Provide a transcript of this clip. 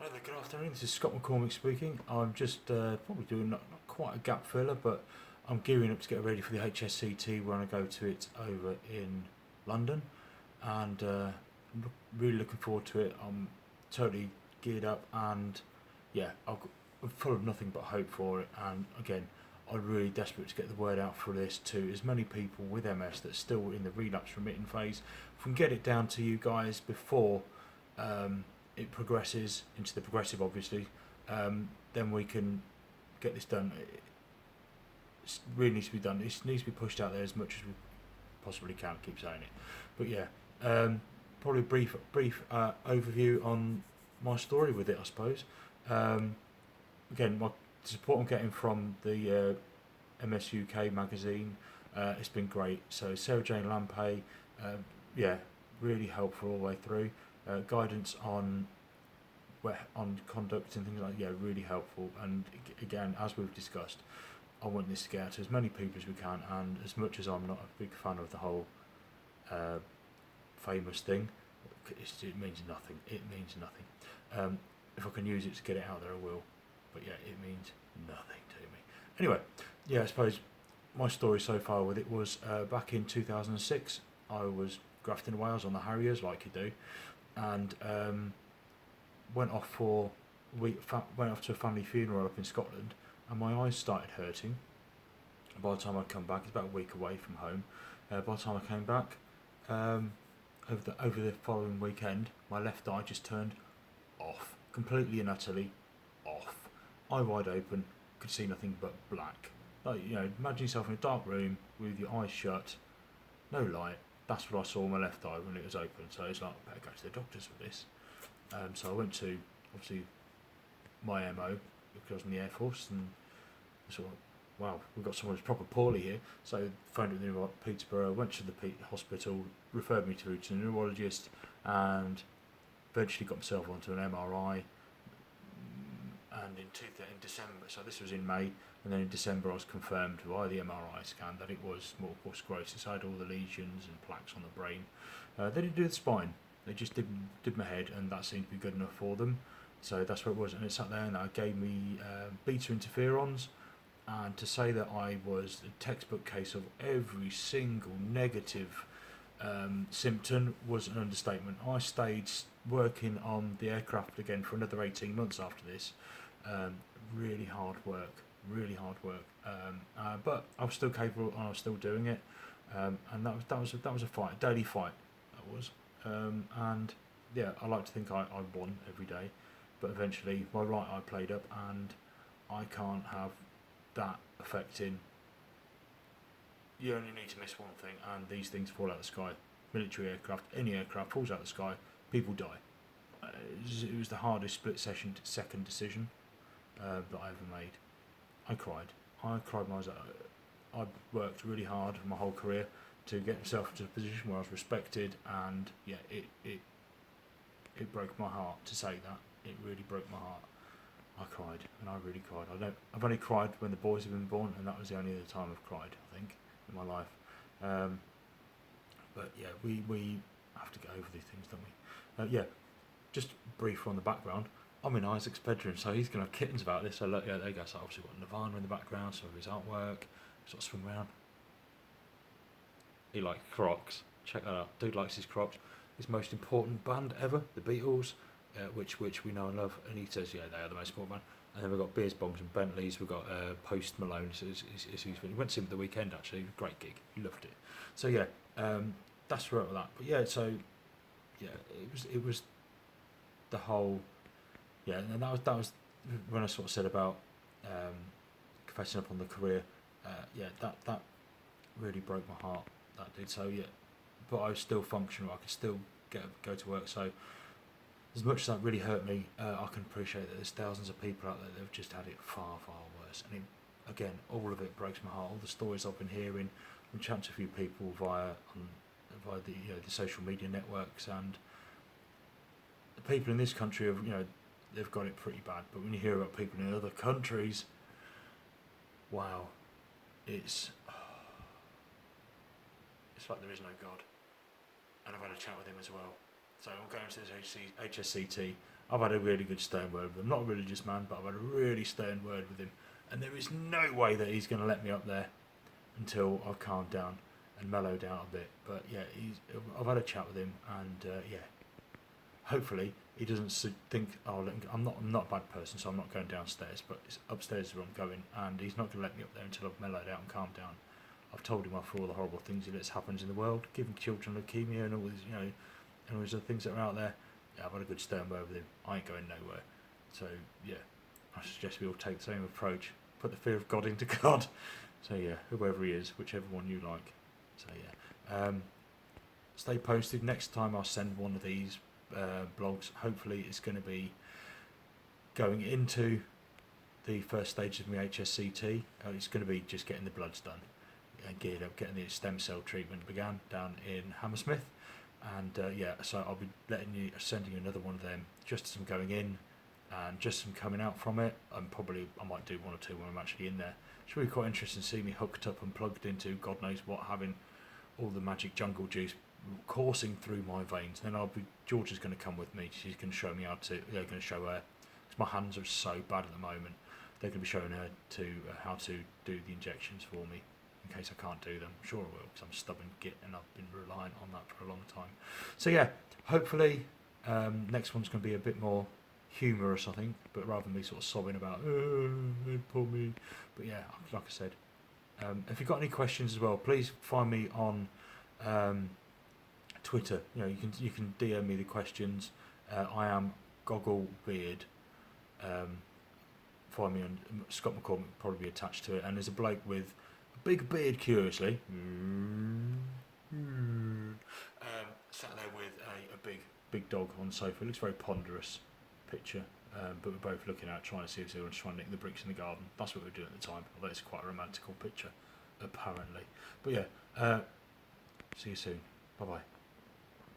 Hi there, good afternoon. This is Scott McCormick speaking. I'm just probably doing not quite a gap filler, but I'm gearing up to get ready for the HSCT when I go to it over in London, and really looking forward to it. I'm totally geared up, and yeah, I'm full of nothing but hope for it. And again, I'm really desperate to get the word out for this to as many people with MS that's still in the relapse remitting phase. If we can get it down to you guys before it progresses into the progressive, obviously, then we can get this done. It really needs to be done. It needs to be pushed out there as much as we possibly can. Keep saying it, but yeah, probably a brief overview on my story with it, I suppose. Again, my support I'm getting from the MS UK magazine, it's been great. So Sarah Jane Lampay, yeah, really helpful all the way through. Guidance on conduct and things like that, yeah, really helpful. And again, as we've discussed, I want this to get out to as many people as we can. And as much as I'm not a big fan of the whole famous thing, it means nothing. It means nothing. If I can use it to get it out there, I will. But yeah, it means nothing to me. Anyway, yeah, I suppose my story so far with it was back in 2006. I was grafting away. I was on the Harriers, like you do, and went off to a family funeral up in Scotland, and my eyes started hurting. By the time I'd come back, it's about a week away from home. By the time I came back, over the following weekend, my left eye just turned off, completely and utterly off. Eye wide open, could see nothing but black. Like, you know, imagine yourself in a dark room with your eyes shut, no light. That's what I saw in my left eye when it was open. So it's like, I better go to the doctors for this. So I went to, obviously, my MO, because I was in the Air Force, and I thought, wow, we've got someone who's proper poorly here. So phoned up the Peterborough, went to the hospital, referred me to a neurologist, and eventually got myself onto an MRI. And in December, so this was in May, and then in December I was confirmed via the MRI scan that it was multiple sclerosis. I had all the lesions and plaques on the brain. They didn't do the spine. They just did my head, and that seemed to be good enough for them. So that's what it was, and it sat there, and that gave me beta interferons. And to say that I was a textbook case of every single negative symptom was an understatement. I stayed working on the aircraft again for another 18 months after this. Really hard work, but I was still capable, and I was still doing it. And that was a fight, a daily fight. That was. And yeah, I like to think I won every day, but eventually my right eye played up, and I can't have that affecting. You only need to miss one thing, and these things fall out of the sky. Military aircraft, any aircraft falls out of the sky, people die. It was the hardest second decision that I ever made. I cried my eyes out. I worked really hard my whole career to get myself into a position where I was respected, and yeah, it broke my heart to say that. It really broke my heart. I cried, and I really cried. I've only cried when the boys have been born, and that was the only other time I've cried, I think, in my life. But yeah, we have to get over these things, don't we? Yeah, just brief on the background. I'm in Isaac's bedroom, so he's going to have kittens about this. So look, yeah, there you go. So obviously got Nirvana in the background, some of his artwork. Sort of swing around. He likes Crocs. Check that out. Dude likes his Crocs. His most important band ever, the Beatles, which we know and love. And he says, yeah, they are the most important band. And then we've got Beers, Bongs and Bentleys. We've got Post Malone. So he went to see him at the weekend, actually. Great gig. He loved it. So yeah, that's right with that. But yeah, so yeah, it was the whole. Yeah, and that was when I sort of said about confessing up on the career. Yeah, that really broke my heart. That did. So yeah, but I was still functional. I could still go to work. So as much as that really hurt me, I can appreciate that there's thousands of people out there that have just had it far worse. And again, all of it breaks my heart. All the stories I've been hearing, I'm chatting to a few people via the the social media networks, and the people in this country have they've got it pretty bad. But when you hear about people in other countries, wow, it's like there is no God. And I've had a chat with him as well. So I'm going to this HSCT, I've had a really good stern word with him. Not a religious man, but I've had a really stern word with him. And there is no way that he's going to let me up there until I've calmed down and mellowed out a bit. But yeah, I've had a chat with him, and yeah, hopefully he doesn't think, oh, I'm not a bad person, so I'm not going downstairs, but it's upstairs where I'm going, and he's not going to let me up there until I've mellowed out and calmed down. I've told him after all the horrible things that happens in the world, giving children leukemia and all these, and all these other things that are out there. Yeah, I've had a good stern word with him. I ain't going nowhere. So yeah, I suggest we all take the same approach. Put the fear of God into God. So yeah, whoever he is, whichever one you like. So yeah, stay posted. Next time I'll send one of these blogs. Hopefully it's going to be going into the first stage of my HSCT. It's going to be just getting the bloods done and geared up, getting the stem cell treatment began down in Hammersmith. And yeah, so I'll be sending you another one of them, just some going in and just some coming out from it. And probably I might do one or two when I'm actually in there. It's really quite interesting to see me hooked up and plugged into God knows what, having all the magic jungle juice coursing through my veins. Then George is going to come with me. She's going to show me how to. They're going to show her, because my hands are so bad at the moment. They're going to be showing her to how to do the injections for me, in case I can't do them. I'm sure I will, because I'm a stubborn git and I've been reliant on that for a long time. So yeah, hopefully next one's going to be a bit more humorous, I think, but rather than me sort of sobbing about, poor me. But yeah, like I said, if you've got any questions as well, please find me on Twitter. You can DM me the questions. I am Gogglebeard. Find me on Scott McCormick, will probably be attached to it, and there's a bloke with a big beard, curiously, sat there with a big dog on the sofa. It looks very ponderous picture, but we're both looking out, trying to see if anyone's trying to nick the bricks in the garden. That's what we were doing at the time, although it's quite a romantical picture, apparently. But yeah, see you soon. Bye bye.